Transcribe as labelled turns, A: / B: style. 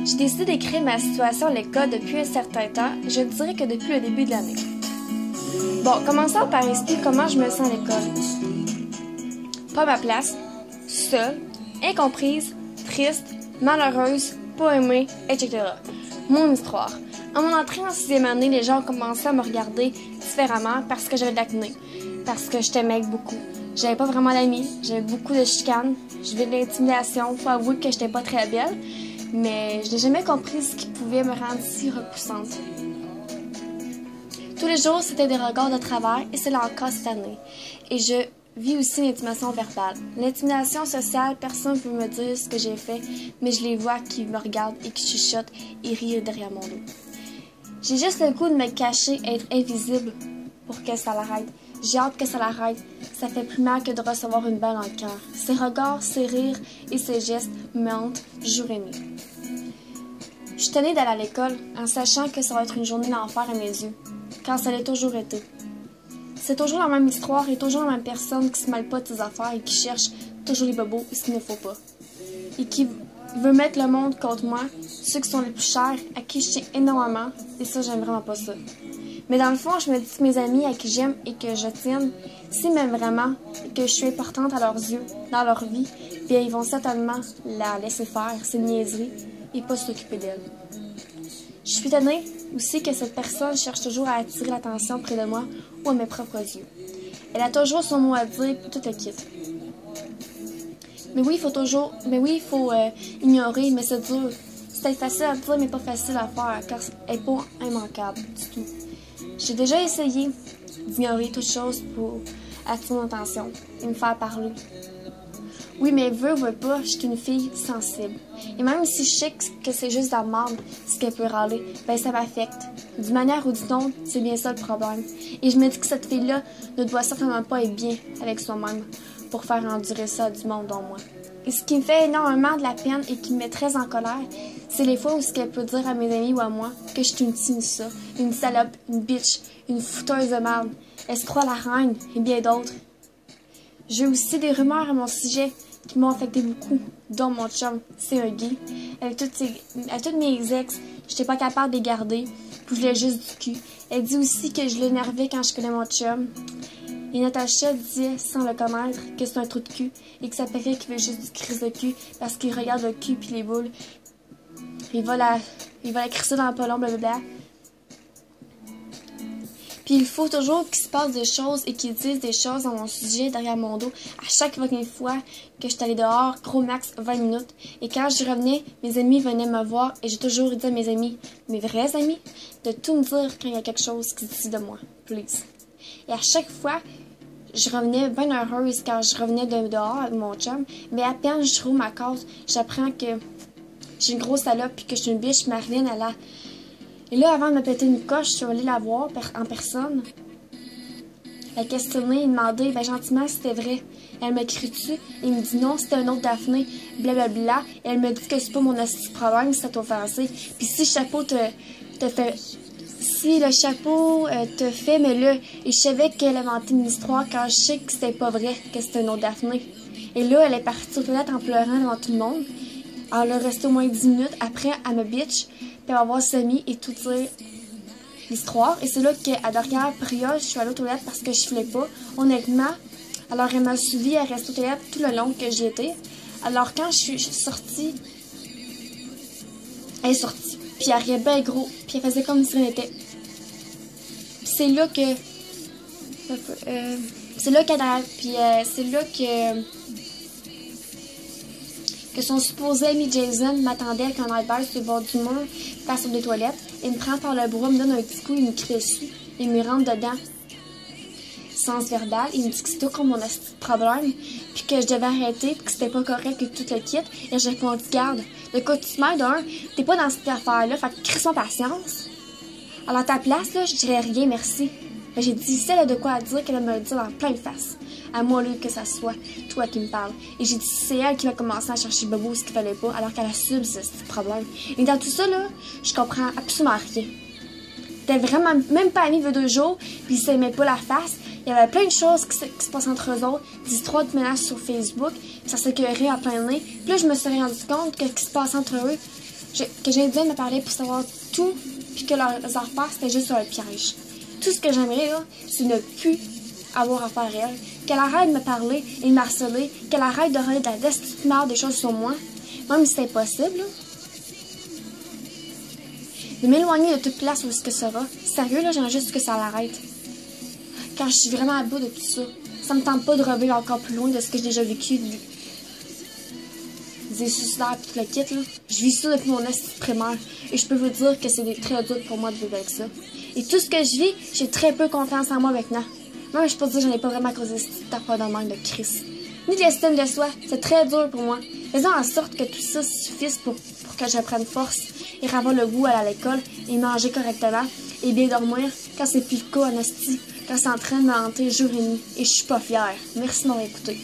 A: J'ai décidé d'écrire ma situation à l'école depuis un certain temps, je dirais que depuis le début de l'année. Bon, commençons par expliquer comment je me sens à l'école. Pas ma place, seule, incomprise, triste, malheureuse, pas aimée, etc. Mon histoire. À mon entrée en 6e année, les gens ont commencé à me regarder différemment parce que j'avais de l'acné, parce que j'étais mec beaucoup. J'avais pas vraiment d'amis, j'avais beaucoup de chicanes, je vivais de l'intimidation, faut avouer que j'étais pas très belle, mais je n'ai jamais compris ce qui pouvait me rendre si repoussante. Tous les jours, c'était des regards de travers et c'est là encore cette année. Et je vis aussi l'intimidation verbale. L'intimidation sociale, personne ne peut me dire ce que j'ai fait, mais je les vois qui me regardent et qui chuchotent et rient derrière mon dos. J'ai juste le goût de me cacher et être invisible pour que ça l'arrête. J'ai hâte que ça l'arrête. Ça fait plus mal que de recevoir une balle dans le cœur. Ses regards, ses rires et ses gestes me hantent jour et nuit. Je suis tannée d'aller à l'école en sachant que ça va être une journée d'enfer à mes yeux, quand ça l'a toujours été. C'est toujours la même histoire et toujours la même personne qui se mêle pas de ses affaires et qui cherche toujours les bobos et ce qu'il ne faut pas. Et qui veut mettre le monde contre moi, ceux qui sont les plus chers, à qui je tiens énormément, et ça, j'aime vraiment pas ça. Mais dans le fond, je me dis que mes amis à qui j'aime et que je tienne, s'ils m'aiment vraiment et que je suis importante à leurs yeux, dans leur vie, bien ils vont certainement la laisser faire, ces niaiseries, et pas s'occuper d'elle. Je suis tannée aussi que cette personne cherche toujours à attirer l'attention près de moi ou à mes propres yeux. Elle a toujours son mot à dire pour tout le quitte. Mais oui, il faut ignorer, mais c'est dur. C'est facile à dire, mais pas facile à faire, car elle n'est pas immanquable du tout. J'ai déjà essayé d'ignorer toute chose pour attirer mon attention et me faire parler. Oui, mais veut pas, je suis une fille sensible. Et même si je sais que c'est juste de la merde, ce qu'elle peut râler, ben ça m'affecte. D'une manière ou d'une autre, c'est bien ça le problème. Et je me dis que cette fille-là ne doit certainement pas être bien avec soi-même pour faire endurer ça du monde en moi. Et ce qui me fait énormément de la peine et qui me met très en colère, c'est les fois où ce qu'elle peut dire à mes amis ou à moi que je suis une tinissa, une salope, une bitch, une fouteuse de merde. Elle se croit la reine et bien d'autres. J'ai aussi des rumeurs à mon sujet qui m'ont affecté beaucoup, dont mon chum, c'est un gay. Avec toutes mes ex, j'étais pas capable de les garder, puis je voulais juste du cul. Elle dit aussi que je l'énervais quand je connais mon chum. Et Natacha disait, sans le connaître, que c'est un trou de cul et que ça paraît qu'il veut juste du crise de cul parce qu'il regarde le cul puis les boules. Il va la crisser dans le pelon, blablabla. Puis il faut toujours qu'il se passe des choses et qu'il dise des choses dans mon sujet derrière mon dos à chaque fois que je suis allée dehors, gros max 20 minutes. Et quand je revenais, mes amis venaient me voir et j'ai toujours dit à mes amis, mes vrais amis, de tout me dire quand il y a quelque chose qui se dit de moi. Please. Et à chaque fois, je revenais bien heureuse quand je revenais de dehors avec mon chum, mais à peine je trouve ma case, j'apprends que j'ai une grosse salope puis que je suis une biche, Marilyn, elle a... Et là, avant de me péter une coche, je suis allée la voir en personne. La questionner et demander gentiment si c'était vrai. Elle m'a crié dessus et il me dit non, c'était un autre Daphné, blablabla. Et elle me dit que c'est pas mon problème si ça t'a offensé. Puis si le chapeau te fait... Si le chapeau te fait, mais là, et je savais qu'elle a inventé une histoire quand je sais que c'était pas vrai, que c'était un autre Daphné. Et là, elle est partie aux toilettes en pleurant devant tout le monde. Elle a resté au moins 10 minutes. Après, elle me bitch. Puis elle va voir ses amis et tout dire l'histoire. Et c'est là qu'à dernière période, je suis allée aux toilettes parce que je filais pas, honnêtement. Alors elle m'a suivi à rester aux toilettes tout le long que j'y étais. Alors quand je suis sortie, elle est sortie. Puis elle riait bien gros. Puis elle faisait comme si rien n'était. Puis c'est là que... c'est là qu'elle... Puis c'est là que son supposé ami Jason m'attendait quand on allait sur le bord du monde, passe sur des toilettes, il me prend par le bras, me donne un petit coup, il me crie dessus, il me rentre dedans. Sens verbal, il me dit que c'était comme mon problème, puis que je devais arrêter, puis que c'était pas correct que tout le quitte, et j'ai répondu, garde, de quoi tu te mêles d'un, t'es pas dans cette affaire-là, fait que crie son patience. Alors à ta place, là, je dirais rien, merci. Mais j'ai dit, celle de quoi à dire qu'elle me le dire en pleine face. À moi, lieu que ça soit toi qui me parle. Et j'ai dit, c'est elle qui va commencer à chercher Bobo ce qu'il fallait pas, alors qu'elle assume ce problème. Et dans tout ça, là, je comprends absolument rien. T'es vraiment même pas amis il 2 jours, puis ils s'aimaient pas la face. Il y avait plein de choses qui se passent entre eux autres, des histoires de ménage sur Facebook, puis ça s'écœurait en plein nez. Puis là, je me suis rendu compte que ce qui se passe entre eux, que j'ai besoin de me parler pour savoir tout, puis que leurs affaires, c'était juste un piège. Tout ce que j'aimerais, là, c'est ne plus avoir affaire à elle. Qu'elle arrête de me parler et de m'harceler, qu'elle arrête de râler de la destitute merde des choses sur moi, même si c'est impossible, là. De m'éloigner de toute place où ce que ça va. Sérieux, là, j'aimerais juste que ça l'arrête. Car je suis vraiment à bout de tout ça. Ça me tente pas de revenir encore plus loin de ce que j'ai déjà vécu. Des suicidaires et tout le kit, là. Je vis ça depuis mon esti primaire. Et je peux vous dire que c'est très dur pour moi de vivre avec ça. Et tout ce que je vis, j'ai très peu confiance en moi maintenant. Même je peux dire que j'en ai pas vraiment causé cette affaire de manque de Christ. Ni de l'estime de soi, c'est très dur pour moi. Faisant en sorte que tout ça suffise pour que je prenne force et avoir le goût à aller à l'école et manger correctement et bien dormir quand c'est plus le cas en esti, quand c'est en train de me hanter jour et nuit et je suis pas fière. Merci de m'avoir écouté.